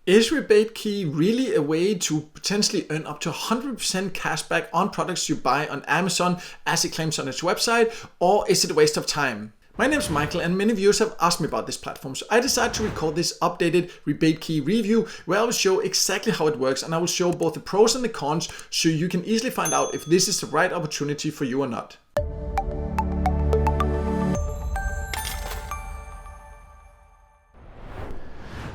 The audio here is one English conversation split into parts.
Is RebateKey really a way to potentially earn up to 100% cashback on products you buy on Amazon as it claims on its website, or is it a waste of time? My name is Michael and many viewers have asked me about this platform, so I decided to record this updated RebateKey review where I will show exactly how it works, and I will show both the pros and the cons so you can easily find out if this is the right opportunity for you or not.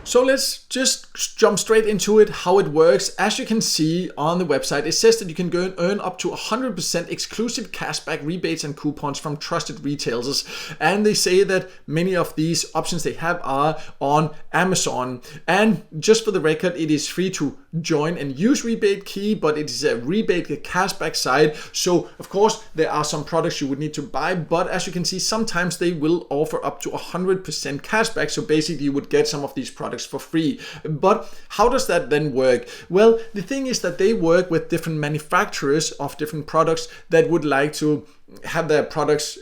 So let's just jump straight into it, how it works. As you can see on the website, it says that you can go and earn up to 100% exclusive cashback rebates and coupons from trusted retailers. And they say that many of these options they have are on Amazon. And just for the record, it is free to join and use RebateKey, but it is a rebate cashback site. So of course, there are some products you would need to buy, but as you can see, sometimes they will offer up to 100% cashback. So basically you would get some of these products for free. But how does that then work? Well, the thing is that they work with different manufacturers of different products that would like to have their products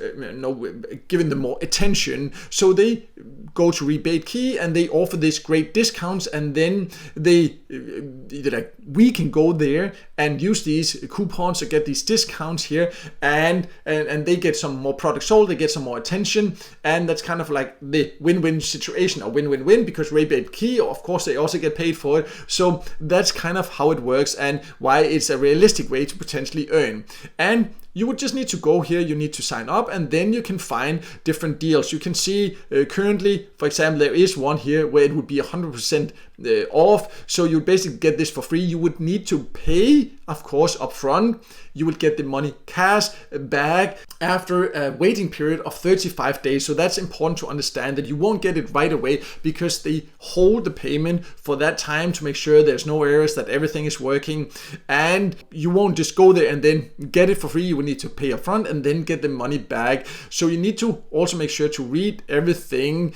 given them more attention. So they go to RebateKey and they offer these great discounts, and then we can go there and use these coupons to get these discounts here, and they get some more products sold, they get some more attention, and that's kind of like the win-win situation, or win-win-win, because RebateKey, of course, they also get paid for it. So that's kind of how it works and why it's a realistic way to potentially earn. And you would just need to go here, you need to sign up, and then you can find different deals. You can see currently, for example, there is one here where it would be 100% off. So you basically get this for free. You would need to pay, of course, upfront. You would get the money cash back after a waiting period of 35 days. So that's important to understand, that you won't get it right away because they hold the payment for that time to make sure there's no errors, that everything is working. And you won't just go there and then get it for free. You will need to pay upfront and then get the money back. So you need to also make sure to read everything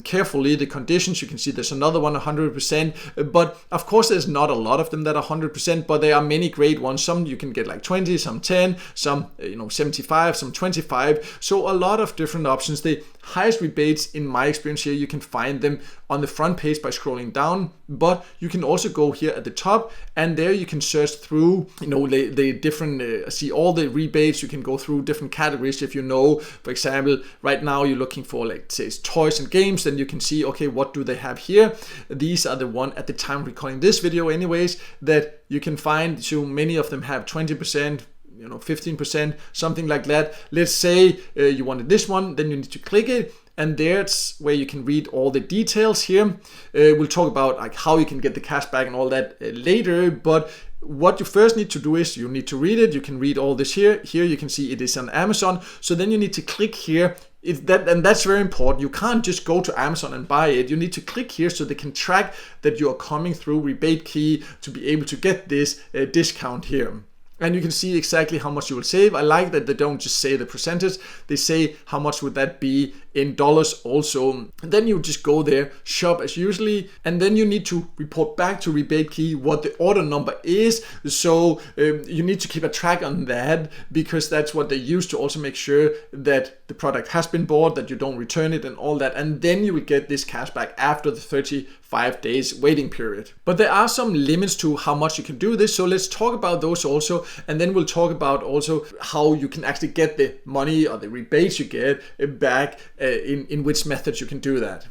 carefully, the conditions. You can see there's another one 100%, but of course there's not a lot of them that are 100%, but there are many great ones. Some you can get like 20, some 10, some 75, some 25. So a lot of different options. The highest rebates in my experience here, you can find them on the front page by scrolling down, but you can also go here at the top, and there you can search through the different see all the rebates. You can go through different categories. If for example, right now you're looking for, like, say, toys and games, then you can see, okay, what do they have here? These are the one at the time recording this video anyways that you can find. So many of them have 20%, 15%, something like that. Let's say you wanted this one, then you need to click it, and there's where you can read all the details here. We'll talk about like how you can get the cashback and all that later, but what you first need to do is you need to read it. You can read all this here. Here you can see it is on Amazon. So then you need to click here. And that's very important. You can't just go to Amazon and buy it. You need to click here so they can track that you are coming through RebateKey to be able to get this discount here. And you can see exactly how much you will save. I like that they don't just say the percentage, they say how much would that be in dollars also. And then you just go there, shop as usually, and then you need to report back to RebateKey what the order number is. So you need to keep a track on that, because that's what they use to also make sure that the product has been bought, that you don't return it and all that. And then you will get this cashback after the 35 days waiting period. But there are some limits to how much you can do this. So let's talk about those also. And then we'll talk about also how you can actually get the money or the rebates you get back, in which methods you can do that.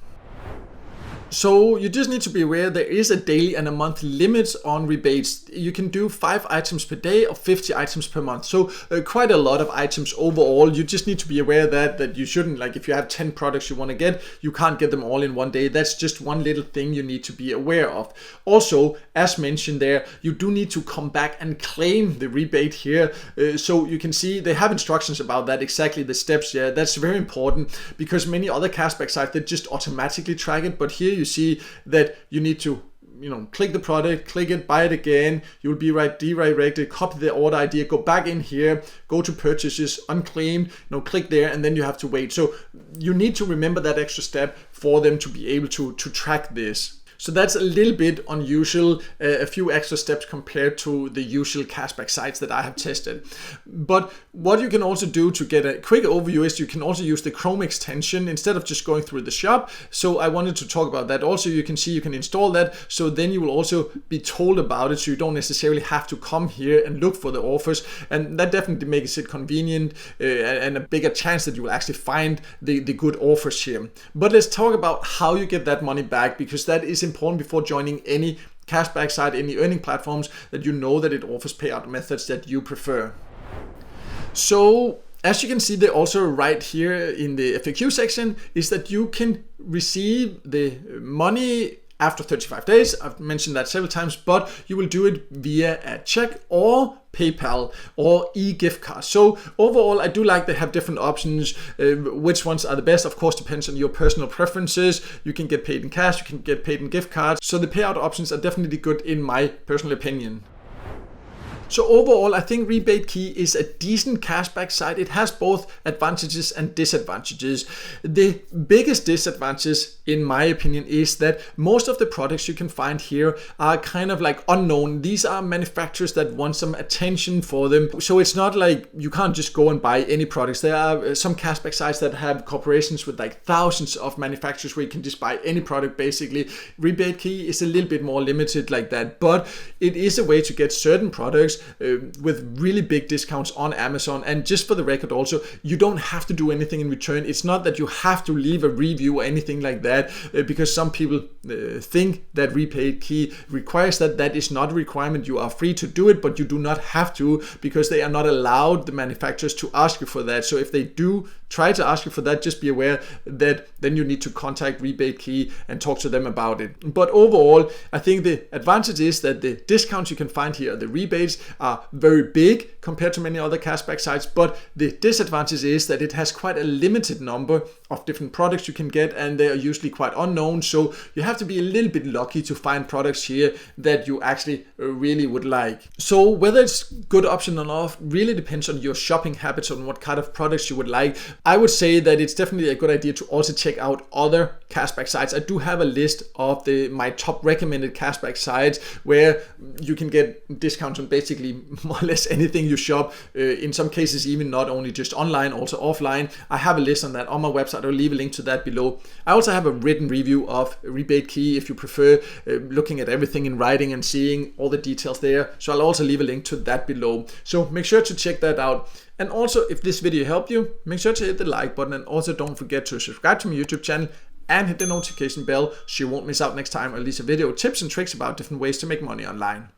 So you just need to be aware there is a daily and a monthly limit on rebates. You can do 5 items per day or 50 items per month. So quite a lot of items overall. You just need to be aware that you shouldn't, like if you have 10 products you want to get, you can't get them all in one day. That's just one little thing you need to be aware of. Also, as mentioned there, you do need to come back and claim the rebate here. So you can see they have instructions about that, exactly the steps. Yeah, that's very important, because many other cashback sites, they just automatically track it. But here you see that you need to click the product, click it, buy it again. You'll be redirected, copy the order ID, go back in here, go to purchases, unclaimed, click there, and then you have to wait. So you need to remember that extra step for them to be able to track this. So that's a little bit unusual, a few extra steps compared to the usual cashback sites that I have tested. But what you can also do to get a quick overview is you can also use the Chrome extension instead of just going through the shop. So I wanted to talk about that. Also, you can see you can install that, so then you will also be told about it, so you don't necessarily have to come here and look for the offers, and that definitely makes it convenient and a bigger chance that you will actually find the good offers here. But let's talk about how you get that money back, because that is important before joining any cashback site, any earning platforms, that you know that it offers payout methods that you prefer. So as you can see, they also right here in the FAQ section is that you can receive the money after 35 days. I've mentioned that several times, but you will do it via a check or PayPal or e-gift card. So overall, I do like they have different options. Which ones are the best, of course, depends on your personal preferences. You can get paid in cash, you can get paid in gift cards. So the payout options are definitely good in my personal opinion. So overall, I think RebateKey is a decent cashback site. It has both advantages and disadvantages. The biggest disadvantage, in my opinion, is that most of the products you can find here are kind of like unknown. These are manufacturers that want some attention for them. So it's not like you can't just go and buy any products. There are some cashback sites that have corporations with like thousands of manufacturers where you can just buy any product basically. RebateKey is a little bit more limited like that, but it is a way to get certain products with really big discounts on Amazon. And just for the record also, you don't have to do anything in return. It's not that you have to leave a review or anything like that, because some people think that RebateKey requires that. That is not a requirement. You are free to do it, but you do not have to, because they are not allowed, the manufacturers, to ask you for that. So if they do try to ask you for that, just be aware that then you need to contact RebateKey and talk to them about it. But overall, I think the advantage is that the discounts you can find here, the rebates, are very big compared to many other cashback sites. But the disadvantage is that it has quite a limited number of different products you can get, and they are usually quite unknown. So you have to be a little bit lucky to find products here that you actually really would like. So whether it's a good option or not really depends on your shopping habits, on what kind of products you would like. I would say that it's definitely a good idea to also check out other cashback sites. I do have a list of my top recommended cashback sites where you can get discounts on basically more or less anything you shop. In some cases, even not only just online, also offline. I have a list on that on my website. I'll leave a link to that below. I also have a written review of RebateKey if you prefer looking at everything in writing and seeing all the details there. So I'll also leave a link to that below. So make sure to check that out. And also, if this video helped you, make sure to hit the like button, and also don't forget to subscribe to my YouTube channel and hit the notification bell so you won't miss out next time I release a video, tips and tricks about different ways to make money online.